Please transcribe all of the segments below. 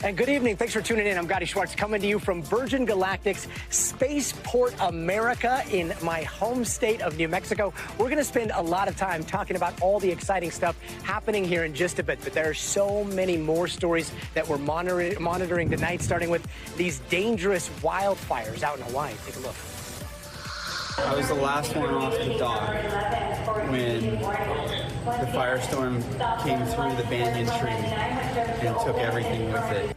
And good evening. Thanks for tuning in. I'm Gadi Schwartz, coming to you from Virgin Galactic's Spaceport America in my home state of New Mexico. We're going to spend a lot of time talking about all the exciting stuff happening here in just a bit, but there are so many more stories that we're monitoring tonight, starting with these dangerous wildfires out in Hawaii. Take a look. I was the last one off the dock when the firestorm came through the banyan tree and took everything with it.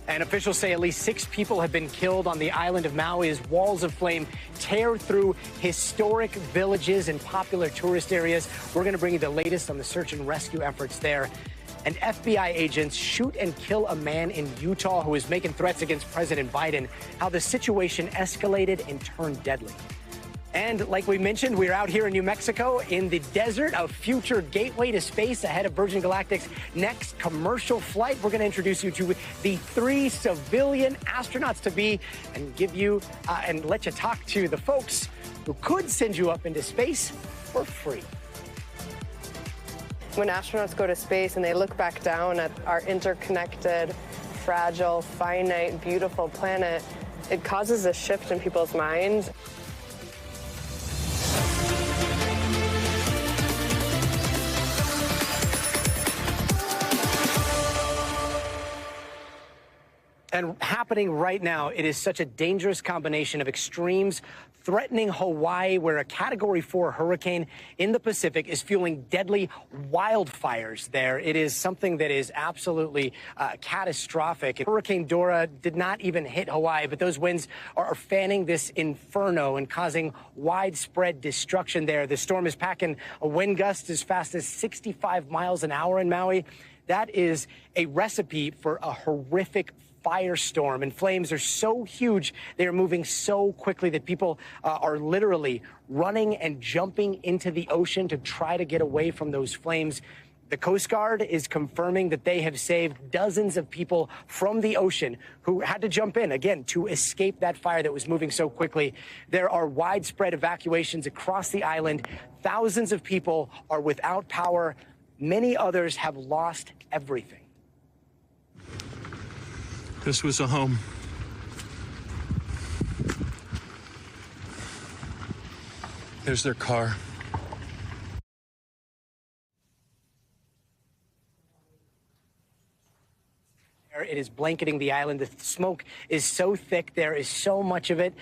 And officials say at least 6 people have been killed on the island of Maui as walls of flame tear through historic villages and popular tourist areas. We're going to bring you the latest on the search and rescue efforts there. And FBI agents shoot and kill a man in Utah who was making threats against President Biden. How the situation escalated and turned deadly. And like we mentioned, we're out here in New Mexico in the desert, a future gateway to space ahead of Virgin Galactic's next commercial flight. We're going to introduce you to the 3 civilian astronauts to be and give you and let you talk to the folks who could send you up into space for free. When astronauts go to space and they look back down at our interconnected, fragile, finite, beautiful planet, it causes a shift in people's minds. And happening right now, it is such a dangerous combination of extremes threatening Hawaii, where a Category 4 hurricane in the Pacific is fueling deadly wildfires there. It is something that is absolutely catastrophic. Hurricane Dora did not even hit Hawaii, but those winds are fanning this inferno and causing widespread destruction there. The storm is packing a wind gust as fast as 65 miles an hour in Maui. That is a recipe for a horrific firestorm, and flames are so huge, they are moving so quickly that people are literally running and jumping into the ocean to try to get away from those flames. The Coast Guard is confirming that they have saved dozens of people from the ocean who had to jump in, again, to escape that fire that was moving so quickly. There are widespread evacuations across the island. Thousands of people are without power. Many others have lost everything. This was a home. There's their car. It is blanketing the island. The smoke is so thick. There is so much of it.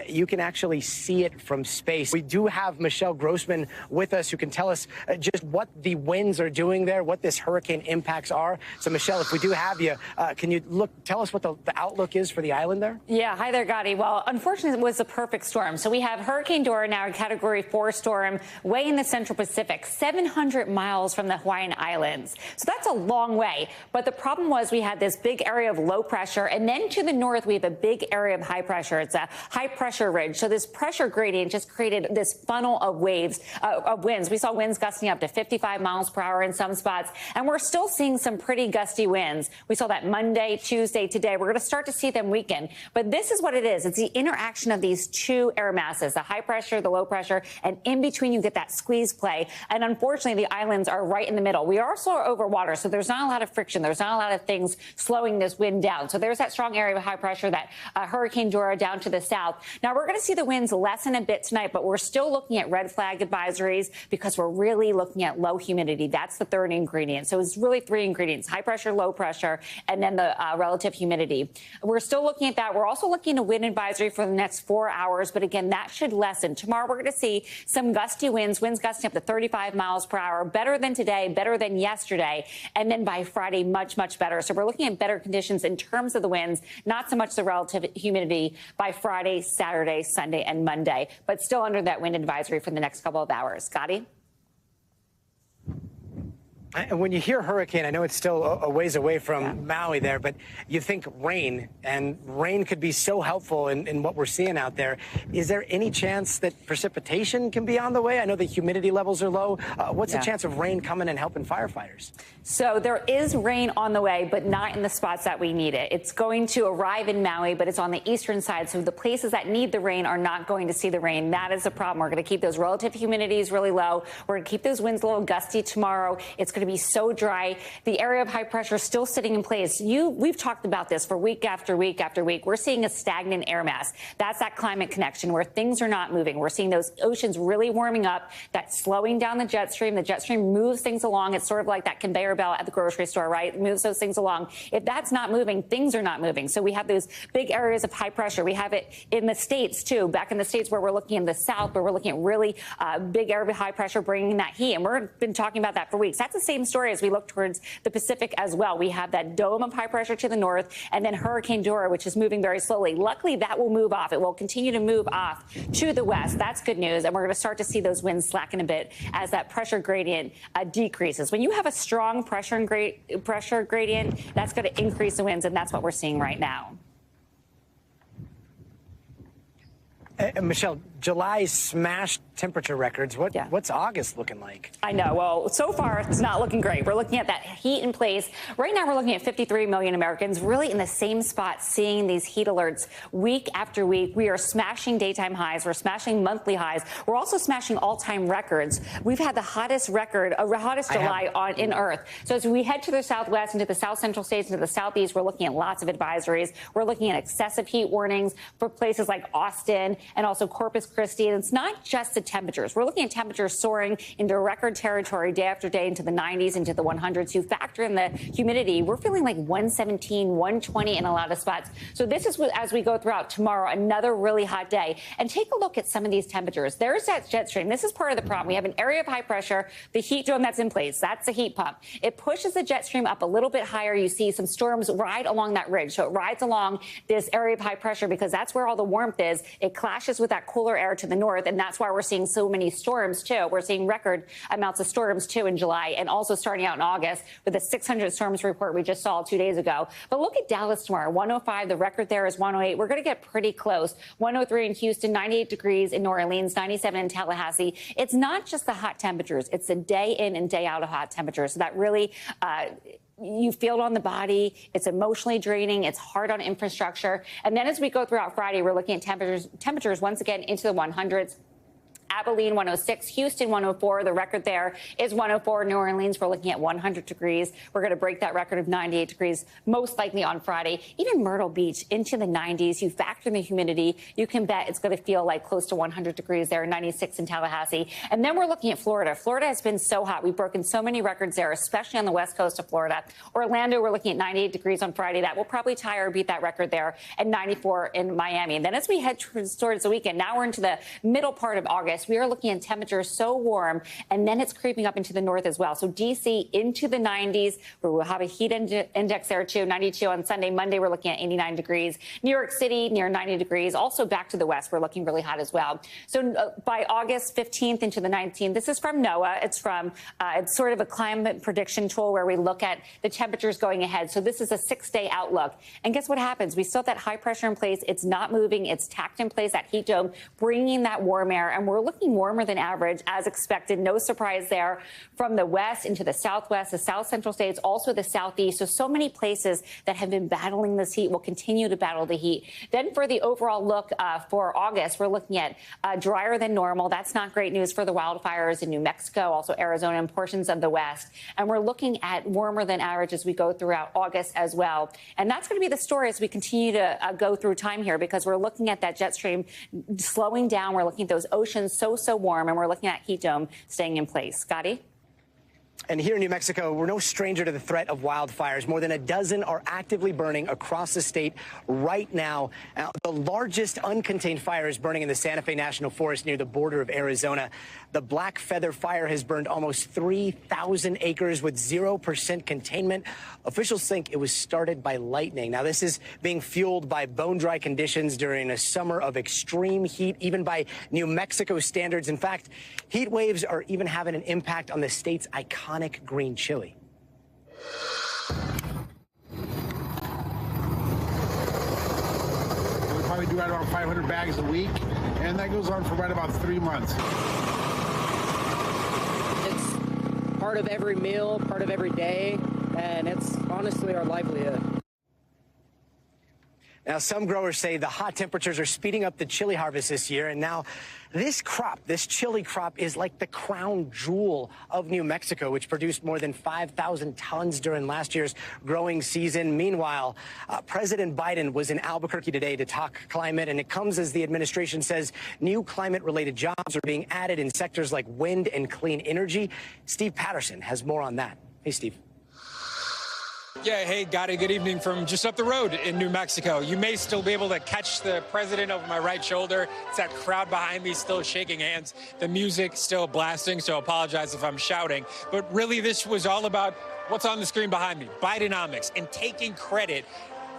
You can actually see it from space. We do have Michelle Grossman with us who can tell us just what the winds are doing there, what this hurricane impacts are. So, Michelle, if we do have you, can you tell us what the outlook is for the island there? Yeah. Hi there, Gadi. Well, unfortunately, it was a perfect storm. So we have Hurricane Dora, now a Category 4 storm, way in the Central Pacific, 700 miles from the Hawaiian Islands. So that's a long way. But the problem was we had this big area of low pressure, and then to the north we have a big area of high pressure. It's a high pressure ridge. So this pressure gradient just created this funnel of waves, of winds. We saw winds gusting up to 55 miles per hour in some spots, and we're still seeing some pretty gusty winds. We saw that Monday, Tuesday, today. We're going to start to see them weaken. But this is what it is. It's the interaction of these 2 air masses, the high pressure, the low pressure, and in between you get that squeeze play. And unfortunately, the islands are right in the middle. We also are over water, so there's not a lot of friction. There's not a lot of things slowing this wind down. So there's that strong area of high pressure, that Hurricane Dora down to the south. Now we're going to see the winds lessen a bit tonight, but we're still looking at red flag advisories because we're really looking at low humidity. That's the 3rd ingredient. So it's really 3 ingredients: high pressure, low pressure, and then the relative humidity. We're still looking at that. We're also looking at a wind advisory for the next 4 hours, but again, that should lessen. Tomorrow we're going to see some gusty winds gusting up to 35 miles per hour, better than today, better than yesterday, and then by Friday, much, much better. So we're looking at better conditions in terms of the winds, not so much the relative humidity by Friday, Saturday, Sunday, and Monday, but still under that wind advisory for the next couple of hours. Gadi? And when you hear hurricane, I know it's still a ways away from Maui there, but you think rain, and rain could be so helpful in what we're seeing out there. Is there any chance that precipitation can be on the way? I know the humidity levels are low. What's the chance of rain coming and helping firefighters? So there is rain on the way, but not in the spots that we need it. It's going to arrive in Maui, but it's on the eastern side. So the places that need the rain are not going to see the rain. That is the problem. We're going to keep those relative humidities really low. We're going to keep those winds a little gusty tomorrow. It's going to to be so dry. The area of high pressure still sitting in place. We've talked about this for week after week after week. We're seeing a stagnant air mass. That's that climate connection where things are not moving. We're seeing those oceans really warming up. That's slowing down the jet stream. The jet stream moves things along. It's sort of like that conveyor belt at the grocery store, right? It moves those things along. If that's not moving, things are not moving. So we have those big areas of high pressure. We have it in the States, too. Back in the States where we're looking in the south, where we're looking at really big area of high pressure bringing that heat. And we've been talking about that for weeks. That's the same story as we look towards the Pacific as well. We have that dome of high pressure to the north and then Hurricane Dora, which is moving very slowly. Luckily, that will move off. It will continue to move off to the west. That's good news. And we're going to start to see those winds slacken a bit as that pressure gradient decreases. When you have a strong pressure gradient, that's going to increase the winds, and that's what we're seeing right now. Michelle, July smashed temperature records. What's August looking like? I know. Well, so far, it's not looking great. We're looking at that heat in place. Right now, we're looking at 53 million Americans really in the same spot, seeing these heat alerts week after week. We are smashing daytime highs. We're smashing monthly highs. We're also smashing all-time records. We've had the hottest record, hottest July in Earth. So as we head to the southwest, into the south central states, into the southeast, we're looking at lots of advisories. We're looking at excessive heat warnings for places like Austin and also Corpus Christi. And it's not just the temperatures. We're looking at temperatures soaring into record territory day after day into the 90s, into the 100s. You factor in the humidity, we're feeling like 117, 120 in a lot of spots. So this is as we go throughout tomorrow, another really hot day. And take a look at some of these temperatures. There's that jet stream. This is part of the problem. We have an area of high pressure, the heat dome that's in place. That's the heat pump. It pushes the jet stream up a little bit higher. You see some storms ride along that ridge. So it rides along this area of high pressure because that's where all the warmth is. It clashes with that cooler air to the north, and that's why we're seeing so many storms, too. We're seeing record amounts of storms, too, in July, and also starting out in August with the 600 storms report we just saw 2 days ago. But look at Dallas tomorrow, 105. The record there is 108. We're going to get pretty close. 103 in Houston, 98 degrees in New Orleans, 97 in Tallahassee. It's not just the hot temperatures. It's the day in and day out of hot temperatures. So that really you feel it on the body. It's emotionally draining. It's hard on infrastructure. And then as we go throughout Friday, we're looking at temperatures once again into the 100s. Abilene, 106. Houston, 104. The record there is 104. New Orleans, we're looking at 100 degrees. We're going to break that record of 98 degrees, most likely on Friday. Even Myrtle Beach into the 90s. You factor in the humidity, you can bet it's going to feel like close to 100 degrees there, 96 in Tallahassee. And then we're looking at Florida. Florida has been so hot. We've broken so many records there, especially on the west coast of Florida. Orlando, we're looking at 98 degrees on Friday. That will probably tie or beat that record there, and 94 in Miami. And then as we head towards the weekend, now we're into the middle part of August. We are looking at temperatures so warm, and then it's creeping up into the north as well. So D.C. into the 90s, where we'll have a heat index there, too, 92 on Sunday. Monday, we're looking at 89 degrees. New York City, near 90 degrees. Also back to the west, we're looking really hot as well. So by August 15th into the 19th, this is from NOAA. It's from it's sort of a climate prediction tool where we look at the temperatures going ahead. So this is a 6-day outlook. And guess what happens? We still have that high pressure in place. It's not moving. It's tacked in place, that heat dome, bringing that warm air. And we're looking warmer than average, as expected. No surprise there. From the west into the southwest, the south central states, also the southeast. So many places that have been battling this heat will continue to battle the heat. Then for the overall look for August, we're looking at drier than normal. That's not great news for the wildfires in New Mexico, also Arizona and portions of the west. And we're looking at warmer than average as we go throughout August as well. And that's going to be the story as we continue to go through time here, because we're looking at that jet stream slowing down. We're looking at those oceans so warm, and we're looking at heat dome staying in place. Gadi? And here in New Mexico, we're no stranger to the threat of wildfires. More than a dozen are actively burning across the state right now. The largest uncontained fire is burning in the Santa Fe National Forest near the border of Arizona. The Black Feather Fire has burned almost 3,000 acres with 0% containment. Officials think it was started by lightning. Now, this is being fueled by bone-dry conditions during a summer of extreme heat, even by New Mexico standards. In fact, heat waves are even having an impact on the state's iconic green chili. We probably do right around 500 bags a week, and that goes on for right about 3 months. It's part of every meal, part of every day, and it's honestly our livelihood. Now, some growers say the hot temperatures are speeding up the chili harvest this year, and now this crop, this chili crop, is like the crown jewel of New Mexico, which produced more than 5,000 tons during last year's growing season. Meanwhile, President Biden was in Albuquerque today to talk climate, and it comes as the administration says new climate-related jobs are being added in sectors like wind and clean energy. Steve Patterson has more on that. Hey, Steve. Yeah, hey, Gadi, good evening from just up the road in New Mexico. You may still be able to catch the president over my right shoulder. It's that crowd behind me still shaking hands. The music still blasting, so apologize if I'm shouting. But really, this was all about what's on the screen behind me, Bidenomics, and taking credit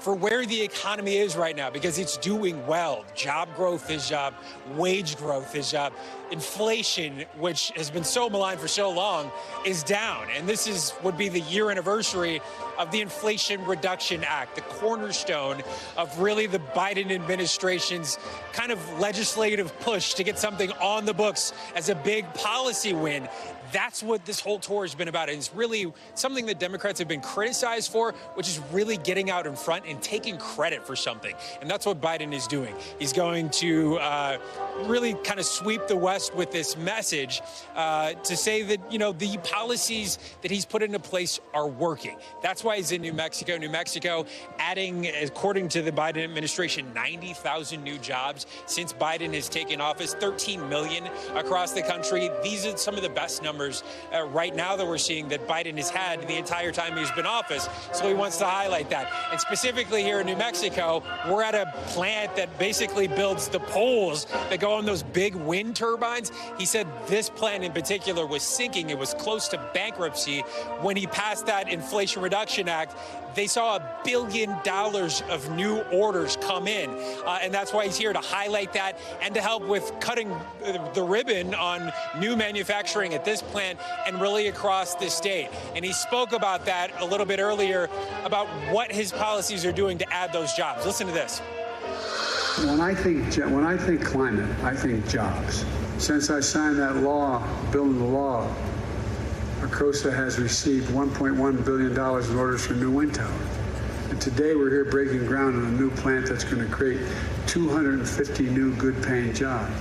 for where the economy is right now, because it's doing well. Job growth is up, wage growth is up, inflation, which has been so maligned for so long, is down. And this would be the year anniversary of the Inflation Reduction Act, the cornerstone of really the Biden administration's kind of legislative push to get something on the books as a big policy win. That's what this whole tour has been about. And it's really something that Democrats have been criticized for, which is really getting out in front and taking credit for something. And that's what Biden is doing. He's going to really kind of sweep the West with this message to say that, you know, the policies that he's put into place are working. That's why he's in New Mexico. New Mexico adding, according to the Biden administration, 90,000 new jobs since Biden has taken office, 13 million across the country. These are some of the best numbers right now that we're seeing that Biden has had the entire time he's been in office. So he wants to highlight that. And specifically here in New Mexico, we're at a plant that basically builds the poles that go on those big wind turbines. He said this plant in particular was sinking. It was close to bankruptcy when he passed that Inflation Reduction Act. They saw $1 billion of new orders come in. And that's why he's here to highlight that and to help with cutting the ribbon on new manufacturing at this plant and really across the state. And he spoke about that a little bit earlier about what his policies are doing to add those jobs. Listen to this. When I think climate, I think jobs. Since I signed that law, building the law, Arcosa has received $1.1 billion in orders for new wind towers. And today we're here breaking ground on a new plant that's going to create 250 new good-paying jobs.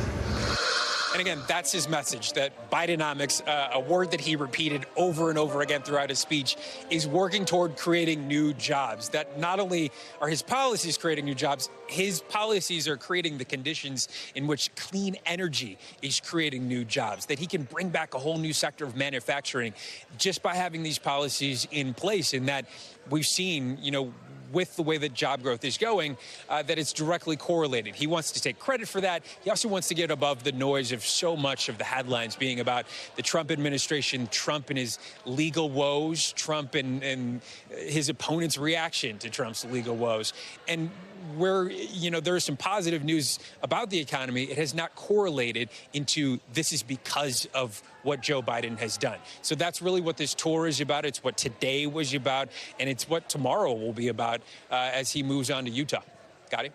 And again, that's his message, that Bidenomics, a word that he repeated over and over again throughout his speech, is working toward creating new jobs. That not only are his policies creating new jobs, his policies are creating the conditions in which clean energy is creating new jobs, that he can bring back a whole new sector of manufacturing just by having these policies in place. And that we've seen, you know, with the way that job growth is going, that it's directly correlated. He wants to take credit for that. He also wants to get above the noise of so much of the headlines being about the Trump administration, Trump and his legal woes, Trump and his opponents' reaction to Trump's legal woes. And where, you know, there is some positive news about the economy, it has not correlated into this is because of what Joe Biden has done. So that's really what this tour is about. It's what today was about, and it's what tomorrow will be about as he moves on to Utah. Gadi?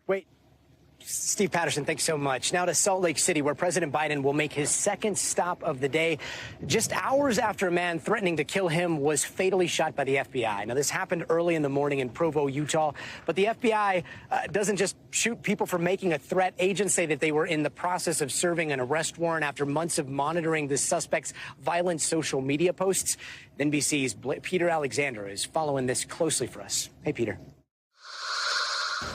Wait. Steve Patterson, thanks so much. Now to Salt Lake City, where President Biden will make his second stop of the day, just hours after a man threatening to kill him was fatally shot by the FBI. Now, this happened early in the morning in Provo, Utah, but the FBI doesn't just shoot people for making a threat. Agents say that they were in the process of serving an arrest warrant after months of monitoring the suspect's violent social media posts. NBC's Peter Alexander is following this closely for us. Hey, Peter.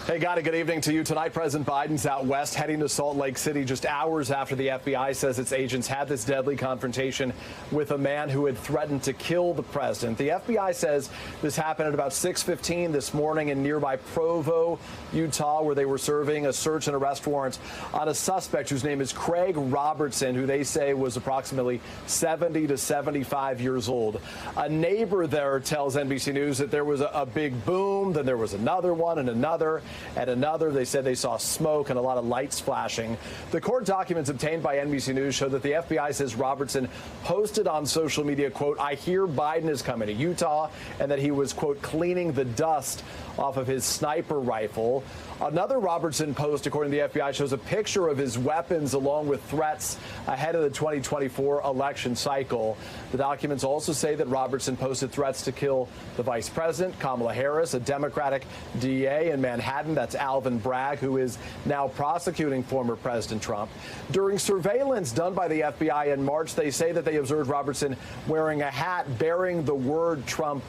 Hey, Gadi, good evening to you. Tonight, President Biden's out west heading to Salt Lake City just hours after the FBI says its agents had this deadly confrontation with a man who had threatened to kill the president. The FBI says this happened at about 6:15 this morning in nearby Provo, Utah, where they were serving a search and arrest warrant on a suspect whose name is Craig Robertson, who they say was approximately 70 to 75 years old. A neighbor there tells NBC News that there was a big boom, then there was another one and another. Twitter. At another, they said they saw smoke and a lot of lights flashing. The court documents obtained by NBC News show that the FBI says Robertson posted on social media, quote, "I hear Biden is coming to Utah," and that he was, quote, "cleaning the dust off of his sniper rifle." Another Robertson post, according to the FBI, shows a picture of his weapons along with threats ahead of the 2024 election cycle. The documents also say that Robertson posted threats to kill the vice president, Kamala Harris, a Democratic DA in Manhattan. That's Alvin Bragg, who is now prosecuting former President Trump. During surveillance done by the FBI in March, they say that they observed Robertson wearing a hat bearing the word Trump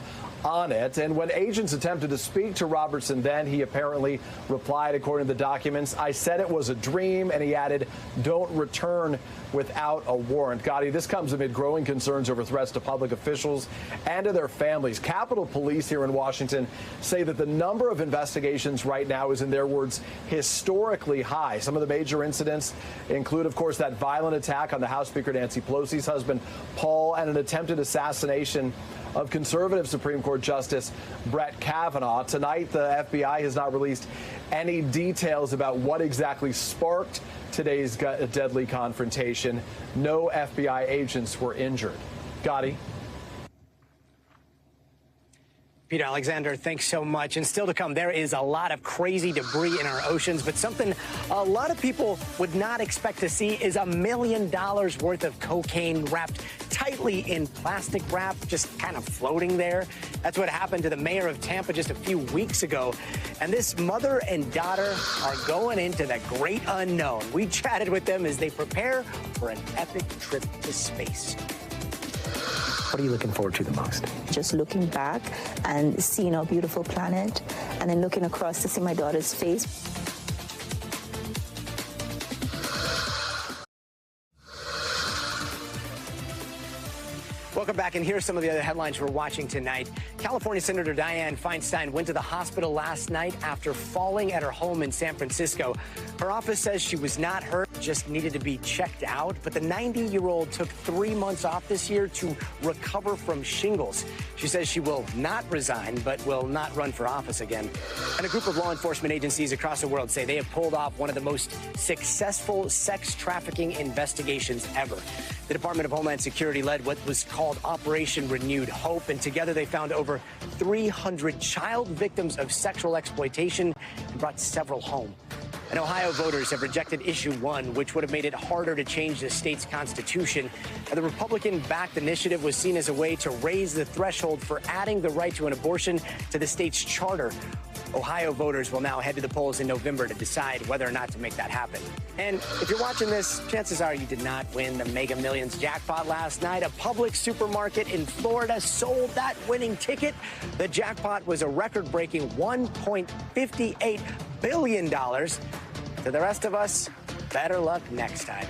on it. And when agents attempted to speak to Robertson then, he apparently replied, according to the documents, "I said it was a dream," and he added, "Don't return without a warrant." Gadi, this comes amid growing concerns over threats to public officials and to their families. Capitol Police here in Washington say that the number of investigations right now is, in their words, historically high. Some of the major incidents include, of course, that violent attack on the House Speaker Nancy Pelosi's husband, Paul, and an attempted assassination of conservative Supreme Court Justice Brett Kavanaugh. Tonight, the FBI has not released any details about what exactly sparked today's deadly confrontation. No FBI agents were injured. Gadi. Peter Alexander, thanks so much. And still to come, there is a lot of crazy debris in our oceans, but something a lot of people would not expect to see is $1 million worth of cocaine wrapped tightly in plastic wrap, just kind of floating there. That's what happened to the mayor of Tampa just a few weeks ago. And this mother and daughter are going into the great unknown. We chatted with them as they prepare for an epic trip to space. What are you looking forward to the most? Just looking back and seeing our beautiful planet, and then looking across to see my daughter's face. Welcome back, and here's some of the other headlines we're watching tonight. California Senator Dianne Feinstein went to the hospital last night after falling at her home in San Francisco. Her office says she was not hurt, just needed to be checked out. But the 90-year-old took 3 months off this year to recover from shingles. She says she will not resign, but will not run for office again. And a group of law enforcement agencies across the world say they have pulled off one of the most successful sex trafficking investigations ever. The Department of Homeland Security led what was called Operation Renewed Hope, and together they found over 300 child victims of sexual exploitation and brought several home. And Ohio voters have rejected Issue 1, which would have made it harder to change the state's constitution. And the Republican-backed initiative was seen as a way to raise the threshold for adding the right to an abortion to the state's charter. Ohio voters will now head to the polls in November to decide whether or not to make that happen. And if you're watching this, chances are you did not win the Mega Millions jackpot last night. A Publix supermarket in Florida sold that winning ticket. The jackpot was a record-breaking $1.58 billion. To the rest of us, better luck next time.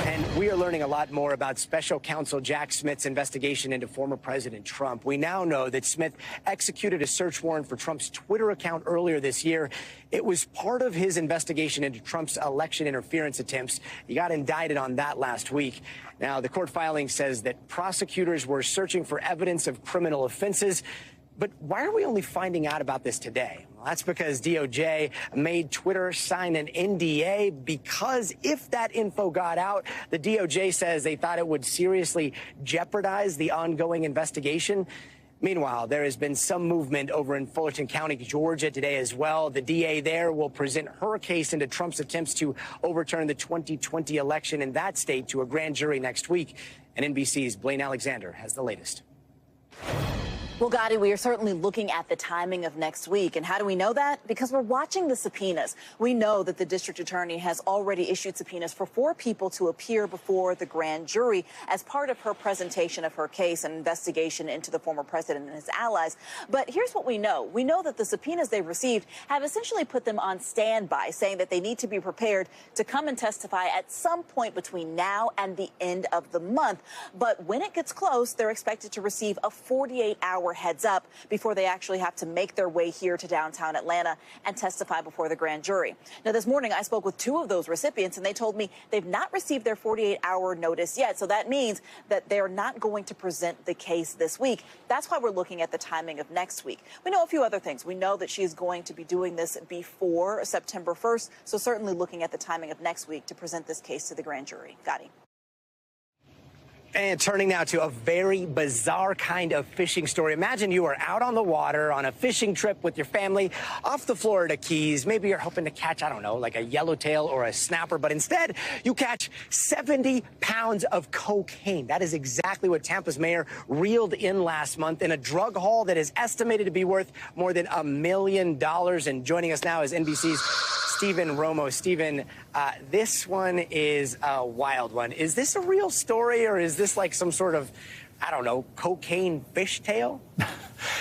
And we are learning a lot more about Special Counsel Jack Smith's investigation into former President Trump. We now know that Smith executed a search warrant for Trump's Twitter account earlier this year. It was part of his investigation into Trump's election interference attempts. He got indicted on that last week. Now, the court filing says that prosecutors were searching for evidence of criminal offenses. But why are we only finding out about this today? Well, that's because DOJ made Twitter sign an NDA, because if that info got out, the DOJ says they thought it would seriously jeopardize the ongoing investigation. Meanwhile, there has been some movement over in Fullerton County, Georgia today as well. The DA there will present her case into Trump's attempts to overturn the 2020 election in that state to a grand jury next week. And NBC's Blaine Alexander has the latest. Well, Gadi, we are certainly looking at the timing of next week. And how do we know that? Because we're watching the subpoenas. We know that the district attorney has already issued subpoenas for 4 people to appear before the grand jury as part of her presentation of her case and investigation into the former president and his allies. But here's what we know. We know that the subpoenas they've received have essentially put them on standby, saying that they need to be prepared to come and testify at some point between now and the end of the month. But when it gets close, they're expected to receive a 48-hour 24-hour heads up before they actually have to make their way here to downtown Atlanta and testify before the grand jury. Now, this morning, I spoke with two of those recipients, and they told me they've not received their 48-hour notice yet. So that means that they're not going to present the case this week. That's why we're looking at the timing of next week. We know a few other things. We know that she is going to be doing this before September 1st, so certainly looking at the timing of next week to present this case to the grand jury. Gadi. And turning now to a very bizarre kind of fishing story. Imagine you are out on the water on a fishing trip with your family off the Florida Keys. Maybe you're hoping to catch, I don't know, like a yellowtail or a snapper, but instead you catch 70 pounds of cocaine. That is exactly what Tampa's mayor reeled in last month in a drug haul that is estimated to be worth more than $1 million. And joining us now is NBC's Stephen Romo. Stephen, this one is a wild one. Is this a real story, or is this like some sort of, I don't know, cocaine fishtail?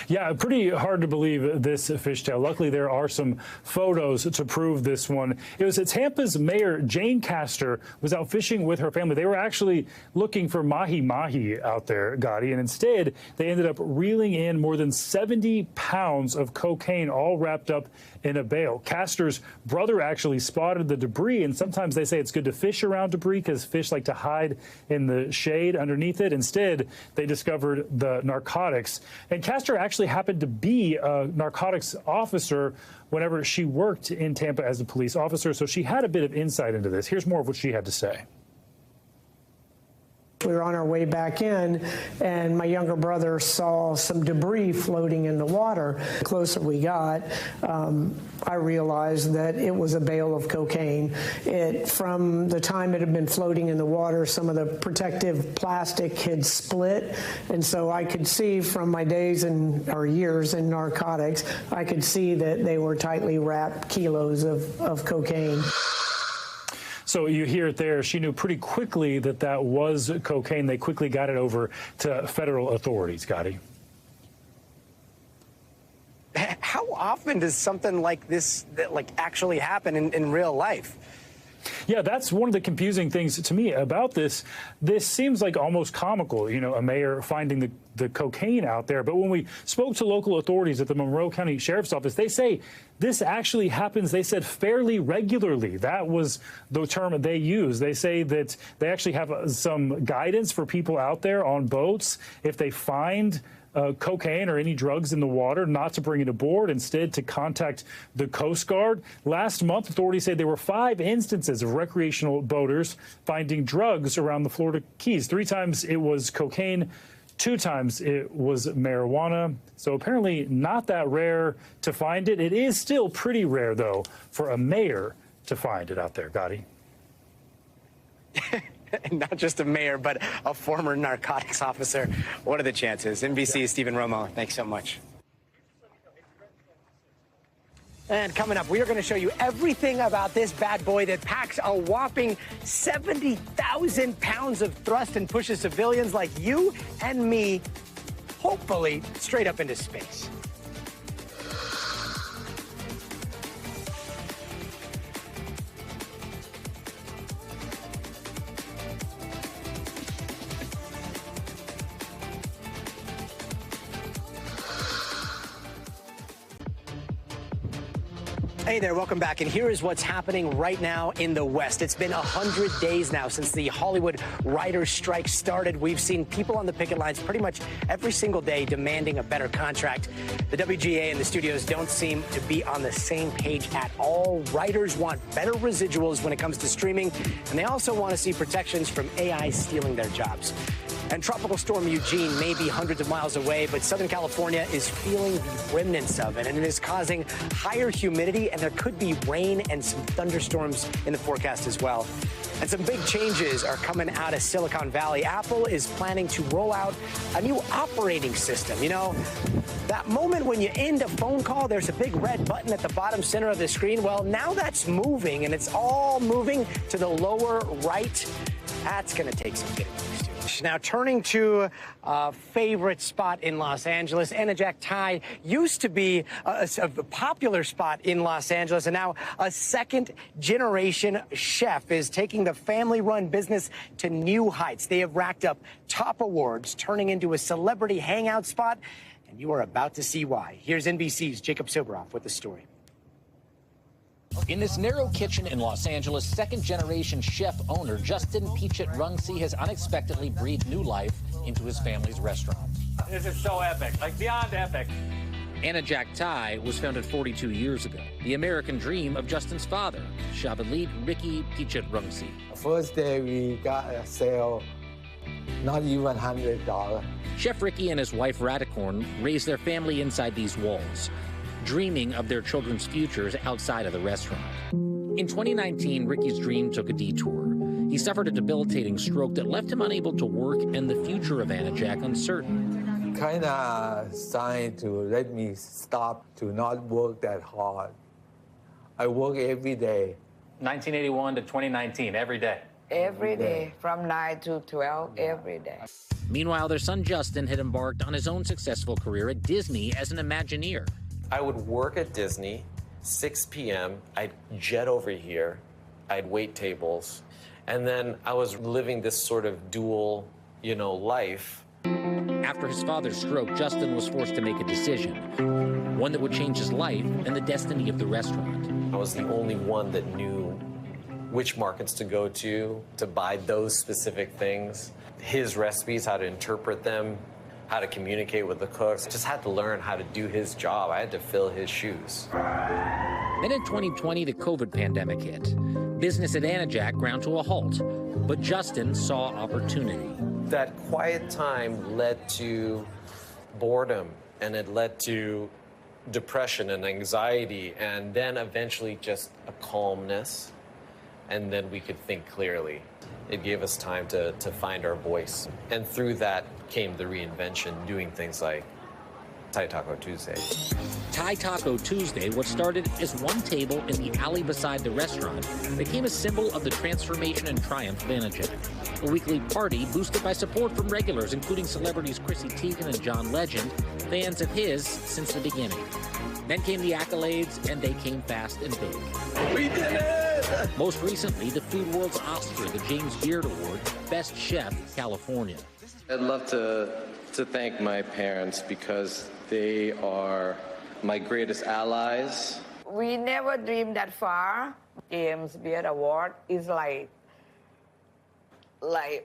Yeah, pretty hard to believe this fishtail. Luckily, there are some photos to prove this one. It was Tampa's mayor, Jane Castor, was out fishing with her family. They were actually looking for mahi-mahi out there, Gadi, and instead they ended up reeling in more than 70 pounds of cocaine, all wrapped up in a bale. Castor's brother actually spotted the debris, and sometimes they say it's good to fish around debris because fish like to hide in the shade underneath it. Instead, they discovered the narcotics. And Castor actually happened to be a narcotics officer whenever she worked in Tampa as a police officer, so she had a bit of insight into this. Here's more of what she had to say. We were on our way back in, and my younger brother saw some debris floating in the water. The closer we got, I realized that it was a bale of cocaine. From the time it had been floating in the water, some of the protective plastic had split, and so I could see from my days or years in narcotics, I could see that they were tightly wrapped kilos of cocaine. So you hear it there. She knew pretty quickly that that was cocaine. They quickly got it over to federal authorities, Gadi. How often does something like this actually happen in real life? Yeah, that's one of the confusing things to me about this. This seems like almost comical, you know, a mayor finding the cocaine out there. But when we spoke to local authorities at the Monroe County Sheriff's Office, they say this actually happens, they said, fairly regularly. That was the term they used. They say that they actually have some guidance for people out there on boats. If they find cocaine or any drugs in the water, not to bring it aboard, instead to contact the Coast Guard. Last month, authorities say there were 5 instances of recreational boaters finding drugs around the Florida Keys. 3 times it was cocaine, 2 times it was marijuana. So apparently not that rare to find it. It is still pretty rare, though, for a mayor to find it out there, Gadi. Not just a mayor, but a former narcotics officer. What are the chances? NBC's Stephen Romo, thanks so much. And coming up, we are going to show you everything about this bad boy that packs a whopping 70,000 pounds of thrust and pushes civilians like you and me, hopefully, straight up into space. Hey there, welcome back. And here is what's happening right now in the West. It's been 100 days now since the Hollywood writers' strike started. We've seen people on the picket lines pretty much every single day demanding a better contract. The WGA and the studios don't seem to be on the same page at all. Writers want better residuals when it comes to streaming, and they also want to see protections from AI stealing their jobs. And Tropical Storm Eugene may be hundreds of miles away, but Southern California is feeling the remnants of it, and it is causing higher humidity, and there could be rain and some thunderstorms in the forecast as well. And some big changes are coming out of Silicon Valley. Apple is planning to roll out a new operating system. You know, that moment when you end a phone call, there's a big red button at the bottom center of the screen. Well, now that's moving, and it's all moving to the lower right. That's going to take some getting used to. Now, turning to a favorite spot in Los Angeles, Anna Jack Thai used to be a popular spot in Los Angeles, and now a second-generation chef is taking the family-run business to new heights. They have racked up top awards, turning into a celebrity hangout spot, and you are about to see why. Here's NBC's Jacob Soboroff with the story. In this narrow kitchen in Los Angeles, second-generation chef-owner Justin Pichit-Rungsi has unexpectedly breathed new life into his family's restaurant. This is so epic, like beyond epic. Anajak Thai was founded 42 years ago, the American dream of Justin's father, Shavalit Ricky Pichit-Rungsi. First day we got a sale, not even $100. Chef Ricky and his wife Radicorn raised their family inside these walls, dreaming of their children's futures outside of the restaurant. In 2019, Ricky's dream took a detour. He suffered a debilitating stroke that left him unable to work and the future of Anajak uncertain. Kind of signed to let me stop to not work that hard. I work every day. 1981 to 2019, every day. Every day, from 9 to 12, every day. Meanwhile, their son Justin had embarked on his own successful career at Disney as an Imagineer. I would work at Disney, 6 p.m., I'd jet over here, I'd wait tables, and then I was living this sort of dual, life. After his father's stroke, Justin was forced to make a decision, one that would change his life and the destiny of the restaurant. I was the only one that knew which markets to go to buy those specific things, his recipes, how to interpret them, how to communicate with the cooks. Just had to learn how to do his job. I had to fill his shoes. Then in 2020, the COVID pandemic hit. Business at Anajak ground to a halt, but Justin saw opportunity. That quiet time led to boredom, and it led to depression and anxiety, and then eventually just a calmness, and then we could think clearly. It gave us time to find our voice. And through that came the reinvention, doing things like Thai Taco Tuesday. Thai Taco Tuesday, what started as one table in the alley beside the restaurant, became a symbol of the transformation and triumph of Anajak. A weekly party boosted by support from regulars, including celebrities Chrissy Teigen and John Legend, fans of his since the beginning. Then came the accolades, and they came fast and big. We did it! Most recently, the Food World's Oscar, the James Beard Award, Best Chef, California. I'd love to thank my parents because they are my greatest allies. We never dreamed that far. James Beard Award is like,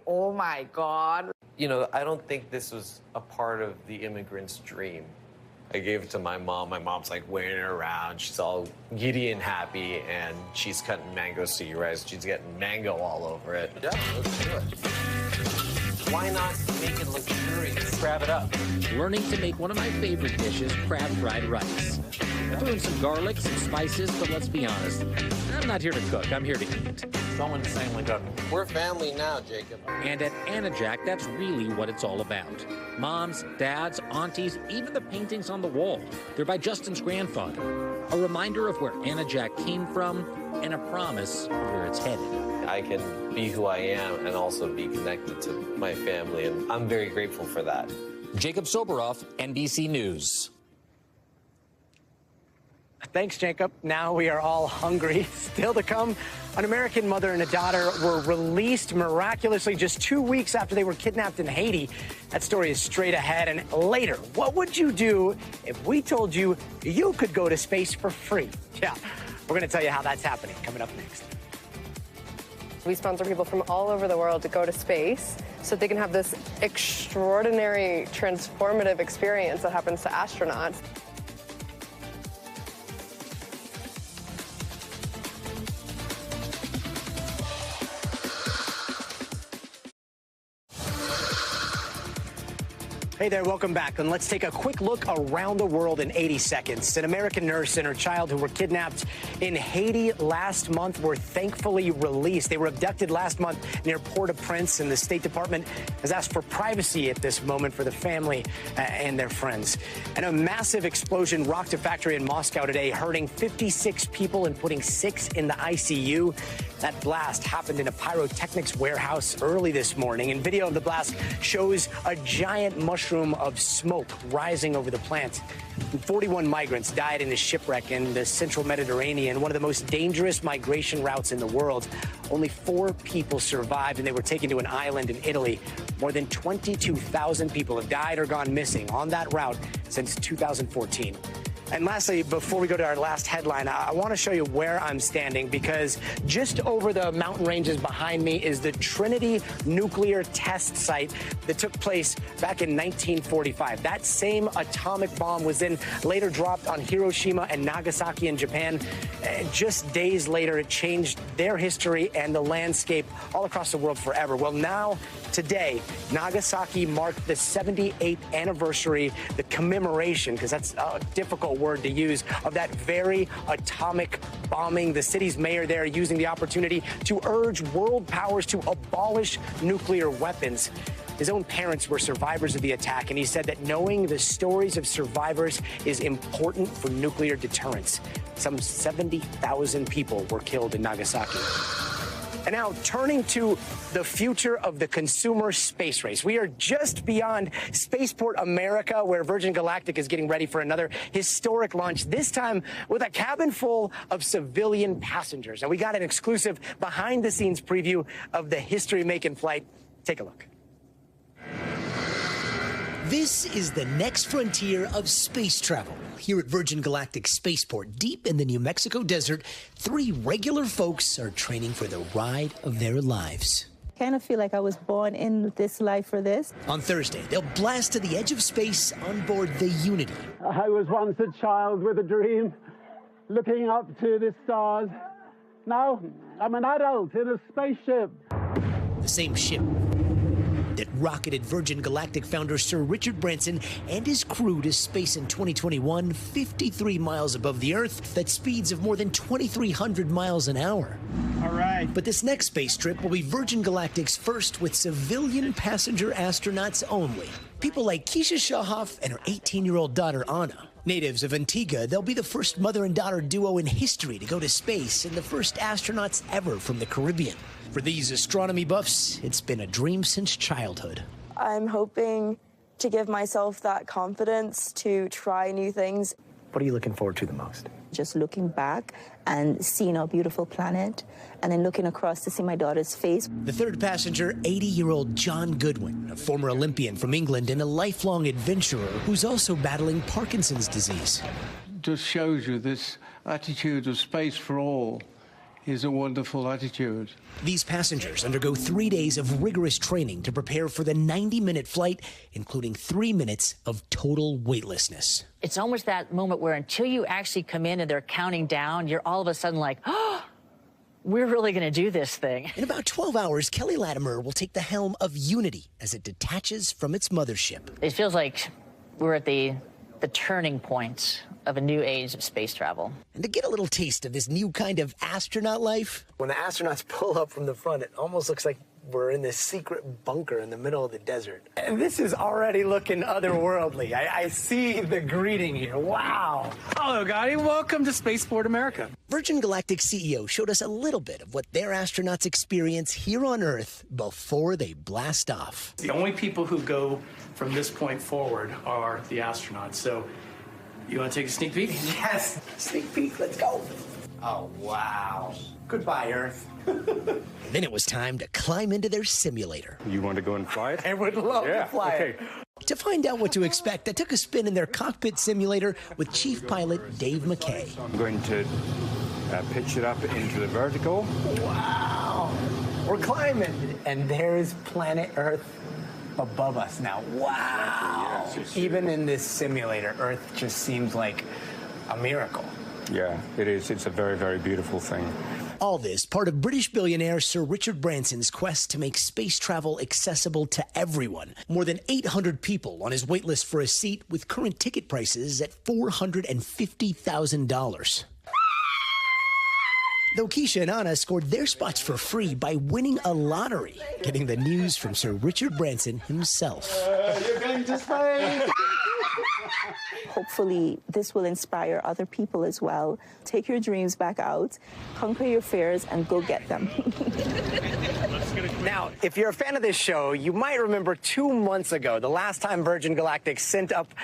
oh my God. I don't think this was a part of the immigrant's dream. I gave it to my mom. My mom's like wearing it around. She's all giddy and happy, and she's cutting mangoes, so you realize she's getting mango all over it. Yeah, let's do it. Why not make it luxurious? Crab it up. Learning to make one of my favorite dishes, crab fried rice. I threw in some garlic, some spices, but let's be honest, I'm not here to cook. I'm here to eat. Someone insanely cooking. We're family now, Jacob. And at Anajak, that's really what it's all about. Moms, dads, aunties, even the paintings on the wall. They're by Justin's grandfather. A reminder of where Anajak came from and a promise of where it's headed. I can be who I am and also be connected to my family, and I'm very grateful for that. Jacob Soboroff, NBC News. Thanks, Jacob. Now we are all hungry. Still to come, an American mother and a daughter were released miraculously just 2 weeks after they were kidnapped in Haiti. That story is straight ahead. And later, what would you do if we told you you could go to space for free? Yeah, we're going to tell you how that's happening coming up next. We sponsor people from all over the world to go to space so they can have this extraordinary, transformative experience that happens to astronauts. Hey there, welcome back. And let's take a quick look around the world in 80 seconds. An American nurse and her child who were kidnapped in Haiti last month were thankfully released. They were abducted last month near Port-au-Prince, and the State Department has asked for privacy at this moment for the family and their friends. And a massive explosion rocked a factory in Moscow today, hurting 56 people and putting 6 in the ICU. That blast happened in a pyrotechnics warehouse early this morning, and video of the blast shows a giant mushroom maelstrom of smoke rising over the plant. 41 migrants died in a shipwreck in the central Mediterranean, one of the most dangerous migration routes in the world. Only 4 people survived, and they were taken to an island in Italy. More than 22,000 people have died or gone missing on that route since 2014. And lastly, before we go to our last headline, I want to show you where I'm standing, because just over the mountain ranges behind me is the Trinity nuclear test site that took place back in 1945. That same atomic bomb was then later dropped on Hiroshima and Nagasaki in Japan. Just days later, it changed their history and the landscape all across the world forever. Well, now, today, Nagasaki marked the 78th anniversary, the commemoration, because that's a difficult word to use, of that very atomic bombing. The city's mayor there using the opportunity to urge world powers to abolish nuclear weapons. His own parents were survivors of the attack, and he said that knowing the stories of survivors is important for nuclear deterrence. Some 70,000 people were killed in Nagasaki. And now, turning to the future of the consumer space race. We are just beyond Spaceport America, where Virgin Galactic is getting ready for another historic launch, this time with a cabin full of civilian passengers. And we got an exclusive behind-the-scenes preview of the history-making flight. Take a look. This is the next frontier of space travel. Here at Virgin Galactic Spaceport, deep in the New Mexico desert, 3 regular folks are training for the ride of their lives. I kind of feel like I was born in this life for this. On Thursday, they'll blast to the edge of space on board the Unity. I was once a child with a dream, looking up to the stars. Now I'm an adult in a spaceship. The same ship that rocketed Virgin Galactic founder Sir Richard Branson and his crew to space in 2021, 53 miles above the Earth, at speeds of more than 2,300 miles an hour. All right. But this next space trip will be Virgin Galactic's first with civilian passenger astronauts only. People like Keisha Shahoff and her 18-year-old daughter, Anna. Natives of Antigua, they'll be the first mother and daughter duo in history to go to space and the first astronauts ever from the Caribbean. For these astronomy buffs, it's been a dream since childhood. I'm hoping to give myself that confidence to try new things. What are you looking forward to the most? Just looking back and seeing our beautiful planet, and then looking across to see my daughter's face. The third passenger, 80-year-old John Goodwin, a former Olympian from England and a lifelong adventurer who's also battling Parkinson's disease. Just shows you this attitude of space for all is a wonderful attitude. These passengers undergo 3 days of rigorous training to prepare for the 90-minute flight, including 3 minutes of total weightlessness. It's almost that moment where until you actually come in and they're counting down, you're all of a sudden like, oh, we're really going to do this thing. In about 12 hours, Kelly Latimer will take the helm of Unity as it detaches from its mothership. It feels like we're at the turning point of a new age of space travel. And to get a little taste of this new kind of astronaut life, when the astronauts pull up from the front, it almost looks like we're in this secret bunker in the middle of the desert. And this is already looking otherworldly. I see the greeting here. Wow. Hello, Gadi. Welcome to Spaceport America. Virgin Galactic CEO showed us a little bit of what their astronauts experience here on Earth before they blast off. The only people who go from this point forward are the astronauts. So, you want to take a sneak peek? Yes. Sneak peek. Let's go. Oh, wow. Goodbye, Earth. Then it was time to climb into their simulator. You want to go and fly it? I would love to fly it. To find out what to expect, I took a spin in their cockpit simulator with Chief Pilot Dave McKay. I'm going to pitch it up into the vertical. Wow. We're climbing. And there's planet Earth above us now. Wow. Exactly, yes. Even in this simulator, Earth just seems like a miracle. Yeah, it is. It's a very, very beautiful thing. All this part of British billionaire Sir Richard Branson's quest to make space travel accessible to everyone. More than 800 people on his wait list for a seat, with current ticket prices at $450,000. Though Keisha and Anna scored their spots for free by winning a lottery, getting the news from Sir Richard Branson himself. You're going to space! Hopefully, this will inspire other people as well. Take your dreams back out, conquer your fears, and go get them. Now, if you're a fan of this show, you might remember 2 months ago, the last time Virgin Galactic sent up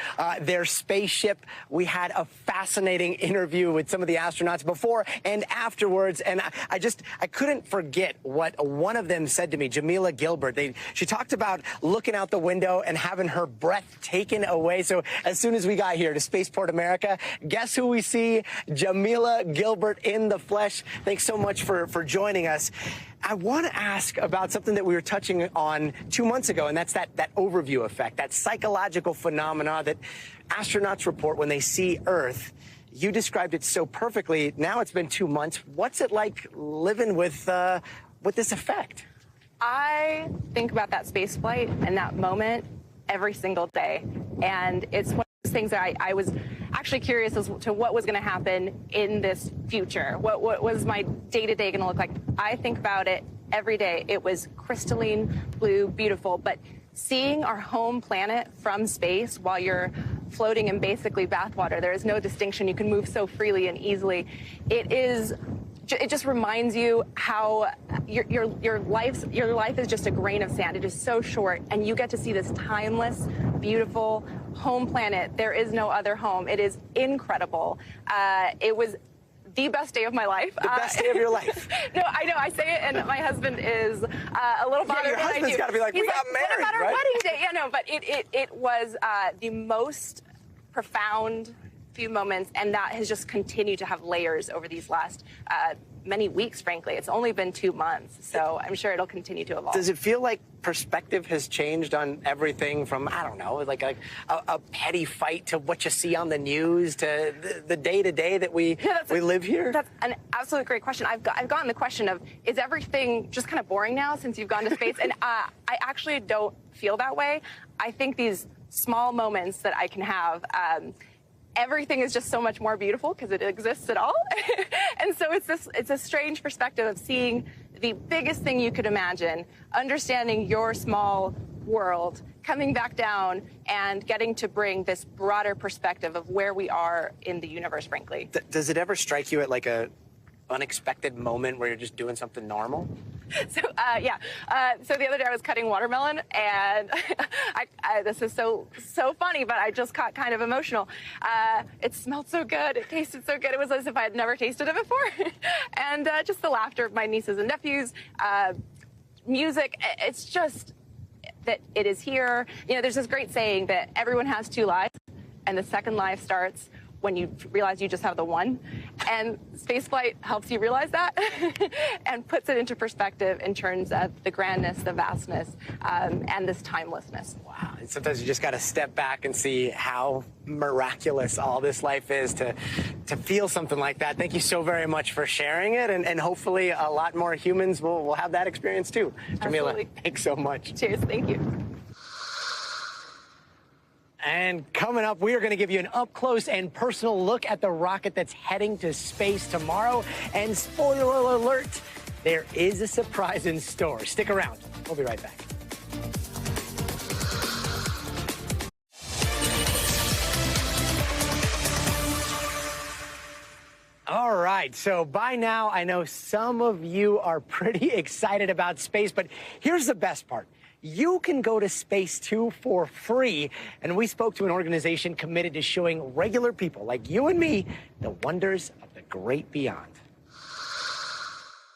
their spaceship. We had a fascinating interview with some of the astronauts before and afterwards, and I couldn't forget what one of them said to me, Jamila Gilbert. She talked about looking out the window and having her breath taken away. So as soon as we got here to Spaceport America, guess who we see? Jamila Gilbert in the flesh. Thanks so much for joining us. I want to ask about something that we were touching on 2 months ago, and that's that overview effect, that psychological phenomena that astronauts report when they see Earth. You described it so perfectly. Now it's been 2 months. What's it like living with this effect? I think about that space flight and that moment every single day. And it's one of those things that I was actually curious as to what was going to happen in this future. What was my day-to-day going to look like? I think about it every day. It was crystalline blue, beautiful. But seeing our home planet from space while you're floating in basically bathwater, there is no distinction. You can move so freely and easily. It just reminds you how your life is just a grain of sand. It is so short, and you get to see this timeless, beautiful home planet. There is no other home. It is incredible. It was the best day of my life. The best day of your life. No, I know. I say it, and my husband is a little bothered. Yeah, your husband's got to be like, we got married, what about our right? wedding day? Yeah, no, but it was the most profound few moments, and that has just continued to have layers over these last many weeks, frankly. It's only been 2 months, so I'm sure it'll continue to evolve. Does it feel like perspective has changed on everything from, I don't know, like a petty fight to what you see on the news to the day-to-day that we live here? That's an absolute great question. I've gotten the question of, is everything just kind of boring now since you've gone to space? And I actually don't feel that way. I think these small moments that I can have, everything is just so much more beautiful because it exists at all. And so it's a strange perspective of seeing the biggest thing you could imagine, understanding your small world, coming back down and getting to bring this broader perspective of where we are in the universe, frankly. Does it ever strike you at like a unexpected moment where you're just doing something normal? So, so the other day I was cutting watermelon, and this is so funny, but I just got kind of emotional. It smelled so good. It tasted so good. It was as if I had never tasted it before. And just the laughter of my nieces and nephews, music, it's just that it is here. You know, there's this great saying that everyone has 2 lives, and the second life starts when you realize you just have the one. And spaceflight helps you realize that and puts it into perspective in terms of the grandness, the vastness, and this timelessness. Wow. And sometimes you just got to step back and see how miraculous all this life is to feel something like that. Thank you so very much for sharing it, and hopefully a lot more humans will have that experience too. Jamila, Absolutely. thanks so much. Cheers. Thank you. And coming up, we are going to give you an up-close and personal look at the rocket that's heading to space tomorrow. And spoiler alert, there is a surprise in store. Stick around. We'll be right back. All right, so by now, I know some of you are pretty excited about space, but here's the best part. You can go to space too for free, and we spoke to an organization committed to showing regular people like you and me the wonders of the great beyond.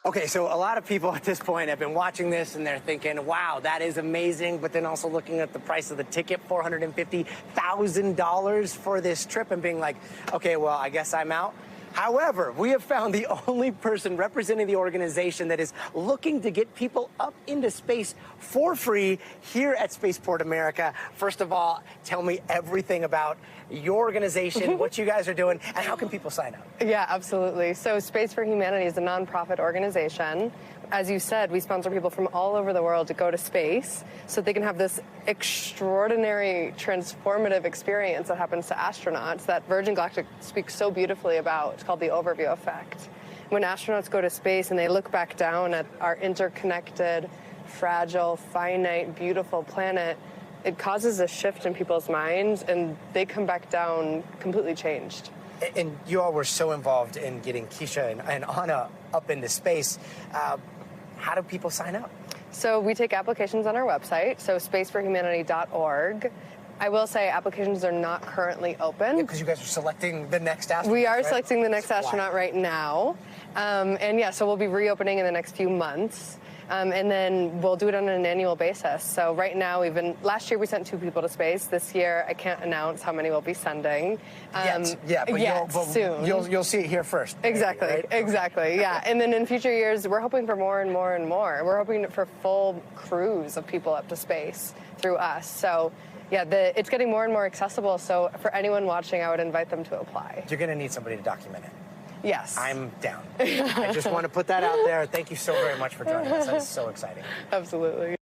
Okay, so a lot of people at this point have been watching this and they're thinking, wow, that is amazing, but then also looking at the price of the ticket, $450,000 for this trip, and being like, okay, well, I guess I'm out. However, we have found the only person representing the organization that is looking to get people up into space for free here at Spaceport America. First of all, tell me everything about your organization, what you guys are doing, and how can people sign up? Yeah, absolutely. So Space for Humanity is a nonprofit organization. As you said, we sponsor people from all over the world to go to space so they can have this extraordinary, transformative experience that happens to astronauts that Virgin Galactic speaks so beautifully about. It's called the overview effect. When astronauts go to space and they look back down at our interconnected, fragile, finite, beautiful planet, it causes a shift in people's minds, and they come back down completely changed. And you all were so involved in getting Keisha and Anna up into space. How do people sign up? So we take applications on our website, so spaceforhumanity.org. I will say applications are not currently open. Because you guys are selecting the next astronaut. We are right? selecting the next astronaut right now. And yeah, so we'll be reopening in the next few months. And then we'll do it on an annual basis. So right now, last year we sent 2 people to space. This year, I can't announce how many we'll be sending. Soon. You'll see it here first. Exactly, right? exactly, yeah. And then in future years, we're hoping for more and more and more. We're hoping for full crews of people up to space through us. So yeah, it's getting more and more accessible. So for anyone watching, I would invite them to apply. You're going to need somebody to document it. Yes. I'm down. I just want to put that out there. Thank you so very much for joining us. That's so exciting. Absolutely.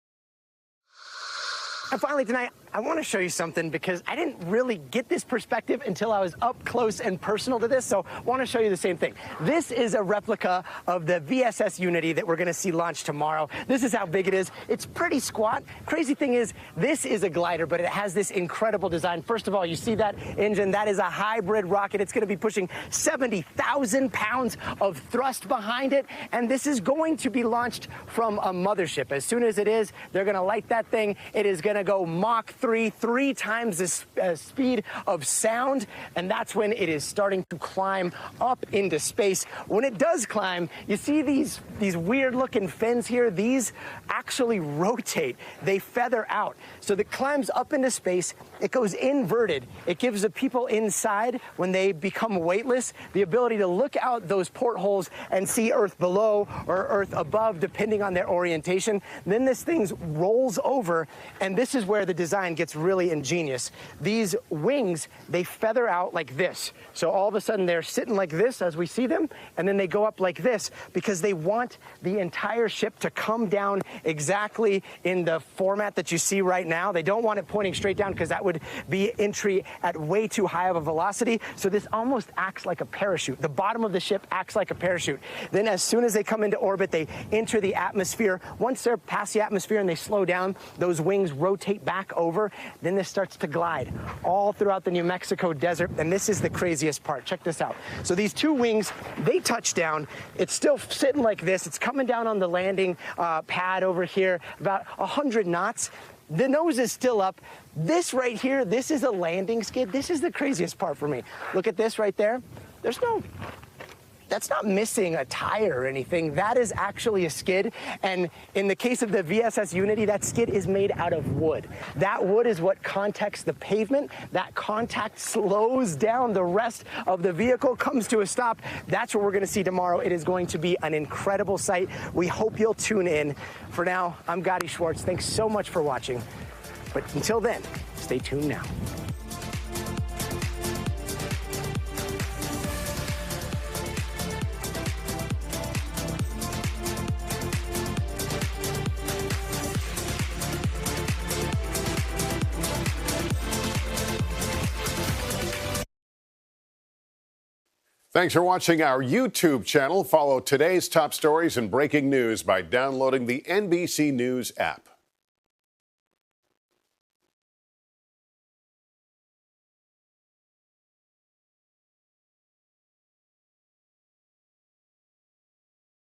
And finally tonight, I want to show you something because I didn't really get this perspective until I was up close and personal to this, so I want to show you the same thing. This is a replica of the VSS Unity that we're going to see launch tomorrow. This is how big it is. It's pretty squat. Crazy thing is, this is a glider, but it has this incredible design. First of all, you see that engine? That is a hybrid rocket. It's going to be pushing 70,000 pounds of thrust behind it, and this is going to be launched from a mothership. As soon as it is, they're going to light that thing. It is going to go Mach 3 times the speed of sound, and that's when it is starting to climb up into space. When it does climb, you see these weird-looking fins here. These actually rotate. They feather out. So it climbs up into space. It goes inverted. It gives the people inside, when they become weightless, the ability to look out those portholes and see Earth below or Earth above, depending on their orientation. Then this thing rolls over, and this is where the design gets really ingenious. These wings, they feather out like this. So all of a sudden they're sitting like this as we see them, and then they go up like this because they want the entire ship to come down exactly in the format that you see right now. They don't want it pointing straight down because that would be entry at way too high of a velocity. So this almost acts like a parachute. The bottom of the ship acts like a parachute. Then as soon as they come into orbit, they enter the atmosphere. Once they're past the atmosphere and they slow down, those wings rotate back over. Then this starts to glide all throughout the New Mexico desert. And this is the craziest part. Check this out. So these 2 wings, they touch down. It's still sitting like this. It's coming down on the landing pad over here, about 100 knots. The nose is still up. This right here, this is a landing skid. This is the craziest part for me. Look at this right there. That's not missing a tire or anything. That is actually a skid. And in the case of the VSS Unity, that skid is made out of wood. That wood is what contacts the pavement. That contact slows down the rest of the vehicle, comes to a stop. That's what we're going to see tomorrow. It is going to be an incredible sight. We hope you'll tune in. For now, I'm Gadi Schwartz. Thanks so much for watching. But until then, stay tuned now. Thanks for watching our YouTube channel. Follow today's top stories and breaking news by downloading the NBC News app.